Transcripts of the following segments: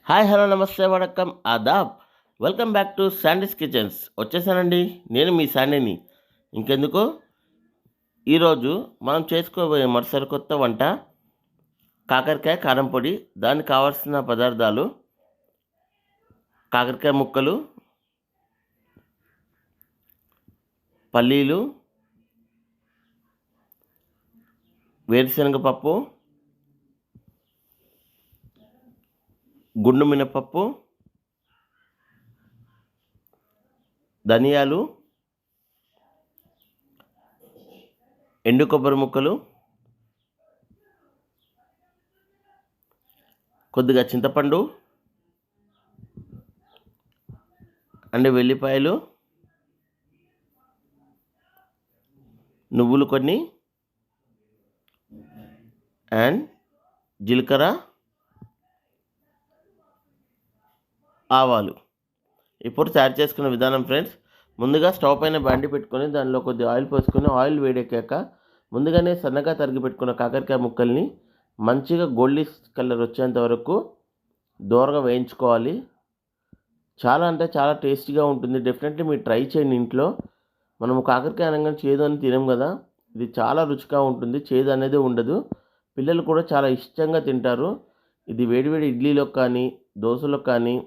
Hi hello నమస్తే వణకం ఆదాబ్. Welcome back to Sandy's kitchens. వచ్చేసానండి, నేను మీ శాండీని. ఇంకెందుకు, ఈరోజు మనం చేసుకోబోయే మరోసారి కొత్త వంట కాకరకాయ కారం పొడి. దానికి కావాల్సిన పదార్థాలు: కాకరకాయ ముక్కలు, పల్లీలు, వేరుశనగ పప్పు, గుండు మినపప్పు, ధనియాలు, ఎండు కొబ్బరి ముక్కలు, కొద్దిగా చింతపండు అండ్ వెల్లిపాయలు, నువ్వులు కొన్ని, అండ్ జీలకర్ర, ఆవాలు. ఇప్పుడు తయారు చేసుకున్న విధానం ఫ్రెండ్స్: ముందుగా స్టవ్ పైన బండి పెట్టుకొని దానిలో కొద్దిగా ఆయిల్ పోసుకొని, ఆయిల్ వేడెక్కాక ముందుగానే సన్నగా తరిగి పెట్టుకున్న కాకరకాయ ముక్కల్ని మంచిగా గోల్డెన్ కలర్ వచ్చేంత వరకు దూరగా వేయించుకోవాలి. చాలా అంటే చాలా టేస్టీగా ఉంటుంది. డెఫినెట్లీ మీరు ట్రై చేయండి ఇంట్లో. మనము కాకరకాయ అనగానే చేదు అని తినం కదా, ఇది చాలా రుచిగా ఉంటుంది, చేదు అనేది ఉండదు. పిల్లలు కూడా చాలా ఇష్టంగా తింటారు. ఇది వేడివేడి ఇడ్లీలో కానీ, దోశలో కానీ,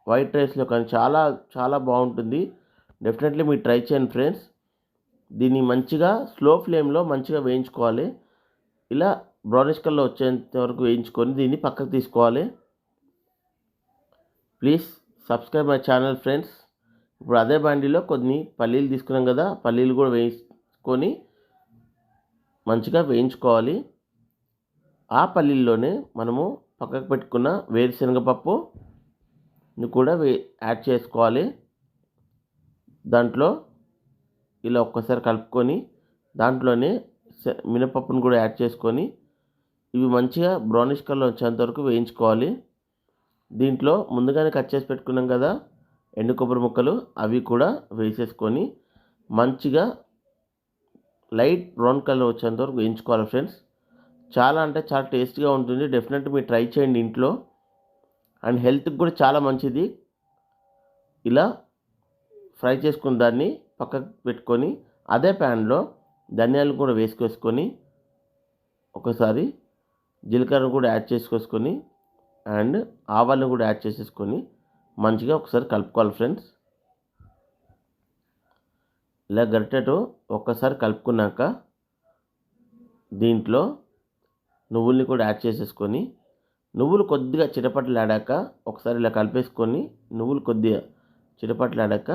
వైట్ రైస్లో కానీ చాలా చాలా బాగుంటుంది. డెఫినెట్లీ మీరు ట్రై చేయండి ఫ్రెండ్స్. దీన్ని మంచిగా స్లో ఫ్లేమ్లో మంచిగా వేయించుకోవాలి. ఇలా బ్రౌనిష్ కలర్ వచ్చేంత వరకు వేయించుకొని దీన్ని పక్కకు తీసుకోవాలి. Please subscribe my channel friends. ఇప్పుడు అదే బండిలో కొన్ని పల్లీలు తీసుకున్నాం కదా, పల్లీలు కూడా వేయించుకొని మంచిగా వేయించుకోవాలి. ఆ పల్లీల్లోనే మనము పక్కకు పెట్టుకున్న వేరుశనగపప్పుని కూడా యాడ్ చేసుకోవాలి. దాంట్లో ఇలా ఒక్కసారి కలుపుకొని దాంట్లోనే మినపప్పును కూడా యాడ్ చేసుకొని ఇవి మంచిగా బ్రౌనిష్ కలర్ వచ్చేంత వరకు వేయించుకోవాలి. దీంట్లో ముందుగానే కట్ చేసి పెట్టుకున్నాం కదా ఎండు కొబ్బరి ముక్కలు, అవి కూడా వేసేసుకొని మంచిగా లైట్ బ్రౌన్ కలర్ వచ్చేంత వరకు వేయించుకోవాలి ఫ్రెండ్స్. చాలా అంటే చాలా టేస్టీగా ఉంటుంది. డెఫినెట్గా మీరు ట్రై చేయండి ఇంట్లో, అండ్ హెల్త్కి కూడా చాలా మంచిది. ఇలా ఫ్రై చేసుకున్న దాన్ని పక్కకు పెట్టుకొని అదే ప్యాన్లో ధనియాలు కూడా వేసుకొని ఒకసారి జీలకర్ర కూడా యాడ్ చేసుకొని అండ్ ఆవాలను కూడా యాడ్ చేసేసుకొని మంచిగా ఒకసారి కలుపుకోవాలి ఫ్రెండ్స్. ఇలా గరిటెతో ఒక్కసారి కలుపుకున్నాక దీంట్లో నువ్వుల్ని కూడా యాడ్ చేసేసుకొని, నువ్వులు కొద్దిగా చిటపటలాడాక ఒకసారి ఇలా కలిపేసుకొని, నువ్వులు కొద్దిగా చిటపటలాడాక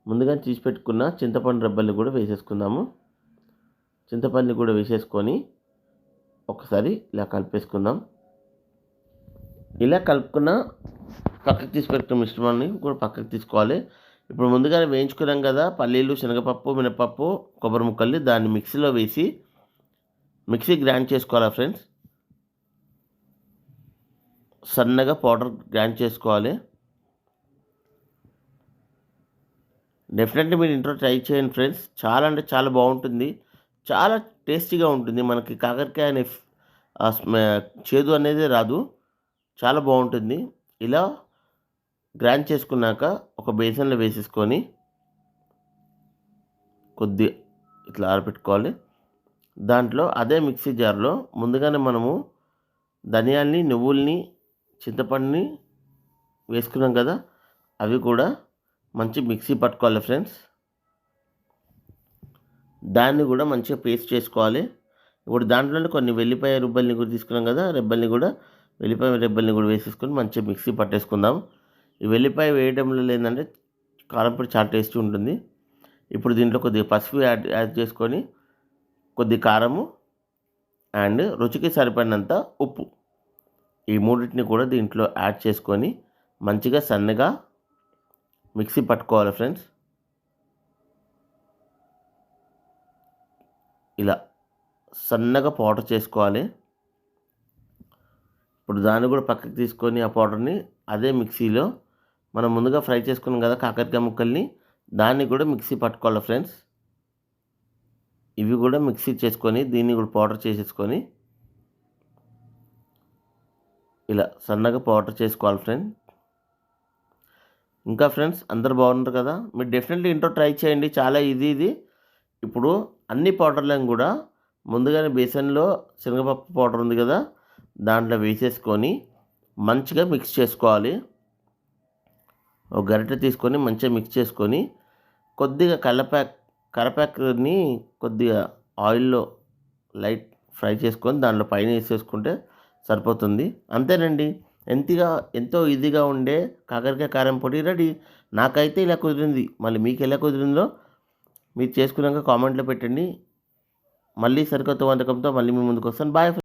ముందుగా తీసి పెట్టుకున్న చింతపండు రెబ్బల్ని కూడా వేసేసుకుందాము. చింతపండుని కూడా వేసేసుకొని ఒకసారి ఇలా కలిపేసుకుందాం. ఇలా కలుపుకున్న పక్కకు తీసి పెట్టుకున్న మిశ్రమాన్ని కూడా పక్కకు తీసుకోవాలి. ఇప్పుడు ముందుగానే వేయించుకున్నాం కదా పల్లీలు, శనగపప్పు, మినపప్పు, కొబ్బరి ముక్కల్ని, దాన్ని మిక్సీలో వేసి మిక్సీ గ్రైండ్ చేసుకోవాలి ఫ్రెండ్స్. సన్నగా పౌడర్ గ్రైండ్ చేసుకోవాలి. డెఫినెట్లీ మీరు ఇంట్లో ట్రై చేయండి ఫ్రెండ్స్. చాలా అంటే చాలా బాగుంటుంది, చాలా టేస్టీగా ఉంటుంది. మనకి కాకరకాయ అనే చేదు అనేది రాదు, చాలా బాగుంటుంది. ఇలా గ్రైండ్ చేసుకున్నాక ఒక బేసన్లో వేసేసుకొని కొద్దిగా ఇట్లా ఆరబెట్టుకోవాలి. దాంట్లో అదే మిక్సీ జార్లో ముందుగానే మనము ధనియాల్ని, నువ్వుల్ని, చింతపండుని వేసుకున్నాం కదా, అవి కూడా మంచి మిక్సీ పట్టుకోవాలి ఫ్రెండ్స్. దాన్ని కూడా మంచిగా పేస్ట్ చేసుకోవాలి. ఇప్పుడు దాంట్లోనే కొన్ని వెల్లిపాయ రుబ్బల్ని కూడా తీసుకున్నాం కదా, వెల్లిపాయ రెబ్బల్ని కూడా వేసేసుకొని మంచిగా మిక్సీ పట్టేసుకుందాం. ఈ వెల్లిపాయ వేయడంలో ఏంటంటే కారం పొడి చాలా టేస్టీ ఉంటుంది. ఇప్పుడు దీంట్లో కొద్దిగా పసుపు యాడ్ చేసుకొని, కొద్ది కారము అండ్ రుచికి సరిపడినంత ఉప్పు, ఈ మూడింటిని కూడా దీంట్లో యాడ్ చేసుకొని మంచిగా సన్నగా మిక్సీ పట్టుకోవాలి ఫ్రెండ్స్. ఇలా సన్నగా పౌడర్ చేసుకోవాలి. ఇప్పుడు దాన్ని కూడా పక్కకు తీసుకొని ఆ పౌడర్ని అదే మిక్సీలో మనం ముందుగా ఫ్రై చేసుకున్నాం కదా కాకరకాయ ముక్కల్ని, దాన్ని కూడా మిక్సీ పట్టుకోవాలి ఫ్రెండ్స్. ఇవి కూడా మిక్సీ చేసుకొని దీన్ని కూడా పౌడర్ చేసేసుకొని ఇలా సన్నగా పౌడర్ చేసుకోవాలి ఫ్రెండ్స్. ఇంకా ఫ్రెండ్స్ అందరు బాగున్నారు కదా, మీరు డెఫినెట్లీ ఇంట్లో ట్రై చేయండి, చాలా ఈజీ ఇది. ఇప్పుడు అన్ని పౌడర్లను కూడా ముందుగానే బేసన్లో శనగపప్పు పౌడర్ ఉంది కదా, దాంట్లో వేసేసుకొని మంచిగా మిక్స్ చేసుకోవాలి. ఒక గరిటె తీసుకొని మంచిగా మిక్స్ చేసుకొని కొద్దిగా కరపాకుని కొద్దిగా ఆయిల్లో లైట్ ఫ్రై చేసుకొని దాంట్లో పైన వేసేసుకుంటే సరిపోతుంది. అంతేనండి, ఎంతో ఈజీగా ఉండే కాకరకాయ కారం పొడి రెడీ. నాకైతే ఇలా కుదిరింది, మళ్ళీ మీకు ఎలా కుదిరిందో మీరు చేసుకున్నాక కామెంట్లో పెట్టండి. మళ్ళీ సరికొత్త వంటకంతో మళ్ళీ మీ ముందుకు వస్తాను. బాయ్.